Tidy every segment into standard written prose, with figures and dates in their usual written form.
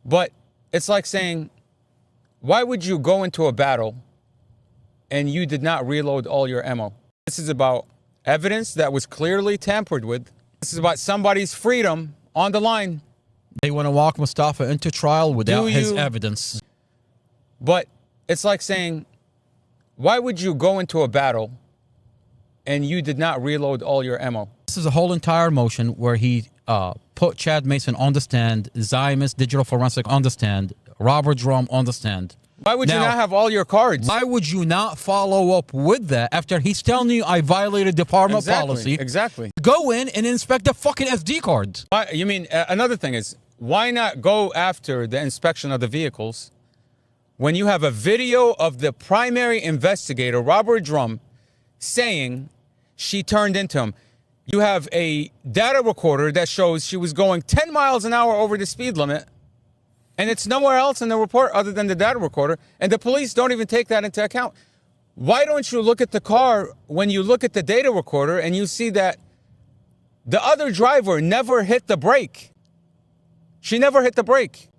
But it's like saying, why would you go into a battle and you did not reload all your ammo? This is about evidence that was clearly tampered with. This is about somebody's freedom on the line. They want to walk Mostafa into trial without his evidence. But it's like saying, why would you go into a battle and you did not reload all your ammo? This is a whole entire motion where he put Chad Mason on the stand, Zymus Digital Forensic on the stand, Robert Drum on the stand. Why would you not have all your cards? Why would you not follow up with that after he's telling you I violated department policy? Exactly. Go in and inspect the fucking SD cards. You mean, another thing is, why not go after the inspection of the vehicles when you have a video of the primary investigator, Robert Drum, saying she turned into him? You have a data recorder that shows she was going 10 miles an hour over the speed limit, and it's nowhere else in the report other than the data recorder, and the police don't even take that into account. Why don't you look at the car when you look at the data recorder and you see that the other driver never hit the brake? She never hit the brake.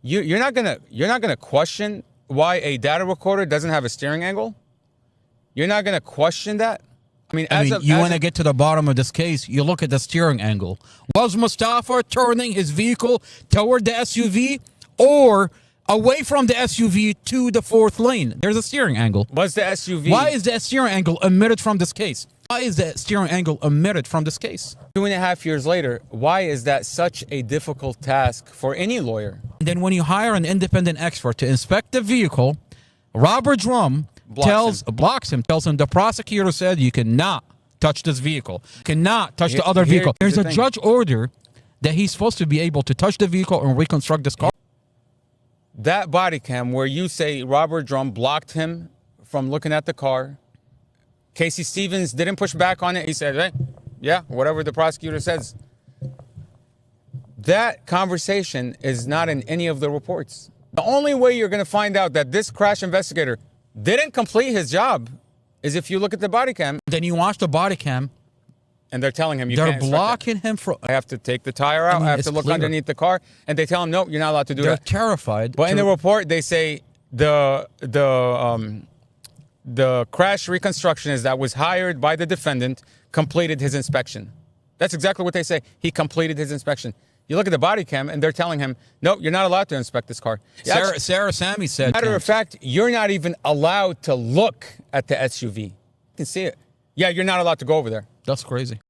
You're not gonna question why a data recorder doesn't have a steering angle? You're not gonna question that? I mean, you want to get to the bottom of this case, you look at the steering angle. Was Mostafa turning his vehicle toward the SUV or away from the SUV to the fourth lane? There's a steering angle. Was the SUV... Why is that steering angle omitted from this case? Why is that steering angle omitted from this case? 2.5 years later, why is that such a difficult task for any lawyer? Then when you hire an independent expert to inspect the vehicle, Robert Drum tells him the prosecutor said you cannot touch this vehicle, cannot touch the other vehicle. There's a judge order that he's supposed to be able to touch the vehicle and reconstruct this car. That body cam where you say Robert Drum blocked him from looking at the car, Casey Stevens didn't push back on it. He said, hey, yeah, whatever the prosecutor says. That conversation is not in any of the reports. The only way you're going to find out that this crash investigator didn't complete his job is if you look at the body cam. Then you watch the body cam. And they're telling him you can't. They're blocking him from... I have to take the tire out. I have to look underneath the car. And they tell him, nope, you're not allowed to do that. They're terrified. But in the report, they say the crash reconstructionist that was hired by the defendant completed his inspection. That's exactly what they say. He completed his inspection. You look at the body cam and they're telling him, no, you're not allowed to inspect this car. Sarah Sammy said... Matter of fact, you're not even allowed to look at the SUV. You can see it. Yeah, you're not allowed to go over there. That's crazy.